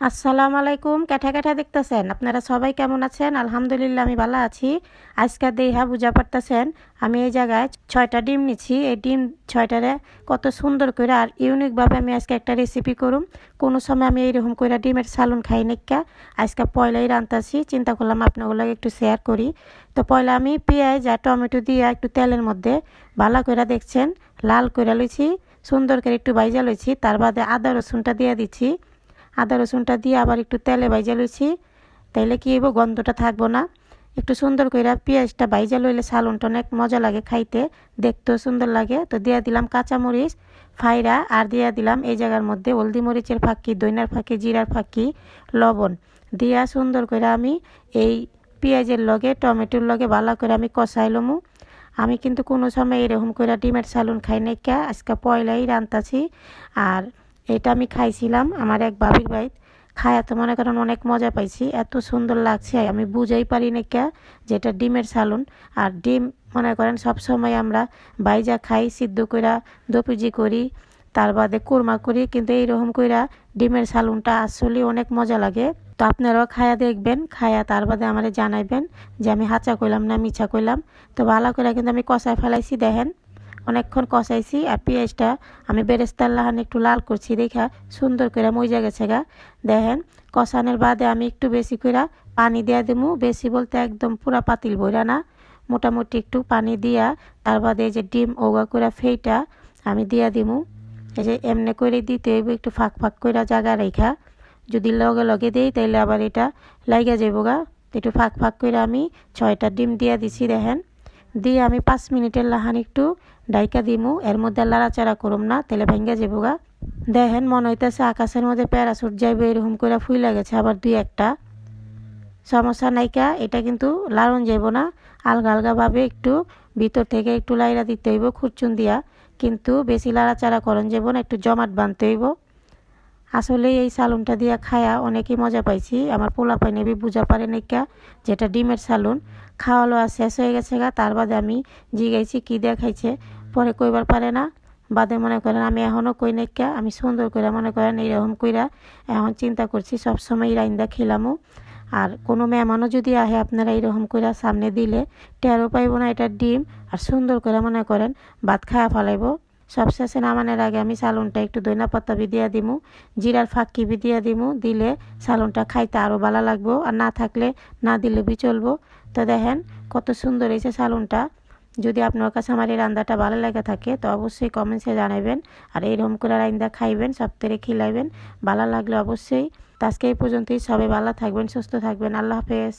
আসসালামু আলাইকুম। ক্যাঠা ক্যাঠা দেখতেছেন, আপনারা সবাই কেমন আছেন? আলহামদুলিল্লাহ আমি ভালো আছি। আজকে দেহা বুঝা পারতেছেন আমি এই জায়গায় 6টা ডিম নিচ্ছি। এই ডিম 6টারে কত সুন্দর করে আর ইউনিকভাবে আমি আজকে একটা রেসিপি করুম। কোনো সময় আমি এইরকম করে ডিমের সালুন খাই নাইকা, আজকে পয়লাই রান্তাছি, চিন্তা করলাম আপনাগুলো একটু শেয়ার করি। তো পয়লা আমি পেঁয়াজ আর টমেটো দিয়ে একটু তেলের মধ্যে ভালো করে দেখছেন লাল করে লইছি, সুন্দর করে একটু ভাইজা লইছি। তার বাদে আদা রসুনটা দিয়ে দিচ্ছি। আদা রসুনটা দিয়ে আবার একটু তেলে ভাইজা লইছি, তাইলে কি হইব, গন্ধটা থাকবো না। একটু সুন্দর করে পেঁয়াজটা ভাইজা লইলে সালনটা অনেক মজা লাগে খাইতে, দেখতেও সুন্দর লাগে। তো দিয়ে দিলাম কাঁচামরিচ ফাইরা, আর দিয়ে দিলাম এই জায়গার মধ্যে হলদি মরিচের ফাঁকি, দইনার ফাঁকি, জিরার ফাঁকি, লবণ দিয়া সুন্দর করে আমি এই পেঁয়াজের লগে টমেটোর লগে ভালো করে আমি কষাইলমু। আমি কিন্তু কোনো সময় এরকম করে ডিমের সালুন খাই নাই কে, আজকে পয়লাই রান্তাছি। আর এটা আমি খাইছিলাম আমার এক ভাবির বাড়িত, খায়া তো মনে করেন অনেক মজা পাইছি, এত সুন্দর লাগছে আমি বুঝাই পারি না কে যেটা ডিমের সালুন। আর ডিম মনে করেন সব সময় আমরা বাইজা খাই, সিদ্ধ কইরা দপিজি করি, তার বাদে কোরমা করি, কিন্তু এইরকম কইরা ডিমের সালুনটা আসলে অনেক মজা লাগে। তো আপনারাও খায়া দেখবেন, খায়া তার বাদে আমারে জানাইবেন যে আমি হাঁচা কইলাম না মিছা কইলাম। তো ভালো করে কিন্তু আমি কষায় ফেলাইছি, দেখেন অনেকক্ষণ কষাইছি। আর পেঁয়াজটা আমি বেরেস্তার লাহান একটু লাল করছি দেখা সুন্দর করে মজা গেছে গা। দেখেন কষানোর বাদে আমি একটু বেশি করে পানি দিয়ে দেবো, বেশি বলতে একদম পুরা পাতিল বইরা না, মোটামুটি একটু পানি দিয়া তার বাদে এই যে ডিম ওগা করে ফেইটা আমি দিয়া দিমু। এই যে এমনি করে দিতে হইব, একটু ফাঁক ফাঁক করে জায়গা রেখা, যদি লগে লগে দেই তাইলে আবার এটা লাইগা যাইব গা। তো একটু ফাঁক ফাঁক করে আমি 6টা ডিম দিয়া দিছি, দেখেন দিয়ে আমি 5 মিনিটের লাহান একটু ডাইকা দিমু। এর মধ্যে লাড়াচাড়া করুম না, তাহলে ভেঙ্গে যাবো গা। দেখেন মনে হইতেছে আকাশের মধ্যে প্যারাসুট যাইবে এরকম করে ফুইলা গেছে আবার দুই একটা, সমস্যা নাইকা, এটা কিন্তু লাড়ন যাইব না, আলগা আলগাভাবে একটু ভিতর থেকে একটু লাইরা দিতে হইব খুরচুন দিয়া, কিন্তু বেশি লাড়াচাড়া করন যাব না, একটু জমাট বাঁধতে হইব। আসলে এই সালুনটা দিয়া খায়া অনেকই মজা পাইছি, আমার পোলা পাই নেবি বুঝা পারে নাইকা যেটা ডিমের সালুন। খাওয়া লওয়া শেষ হয়ে গেছে গা, তার বাদে আমি জিগাইছি কী দিয়া খাইছে, পরে কইবার পারে না, বাদে মনে করেন আমি এখনও কই নাইকা, আমি সুন্দর করে মনে করেন এইরকম কইরা এখন চিন্তা করছি সবসময় রাইন্দা খেলামও। আর কোনো মেহমানও যদি আহে আপনারা এইরকম কইরা সামনে দিলে টেরও পাইব না এটা ডিম, আর সুন্দর করে মনে করেন ভাত খাওয়া ফেলাইব। সবশেষে নামানোর আগে আমি সালুনটা একটু ধনিয়া পাতা দিয়া দিমু, জিরার ফাঁকি দিয়া দিমু, দিলে সালুনটা খাইতে আরও ভালো লাগবো, আর না থাকলে না দিলে বি চলবো। তো দেখেন কত সুন্দর হয়েছে সালুনটা। যদি আপনার কাছে আমার এই রান্নাটা ভালো লেগে থাকে তো অবশ্যই কমেন্টসে জানাবেন, আর এইরকম করে রান্না খাইবেন, সপ্তাহে খিলাইবেন, ভালো লাগলে অবশ্যই। তো আজকে এই পর্যন্তই, সবাই ভালো থাকবেন, সুস্থ থাকবেন, আল্লাহ হাফেজ।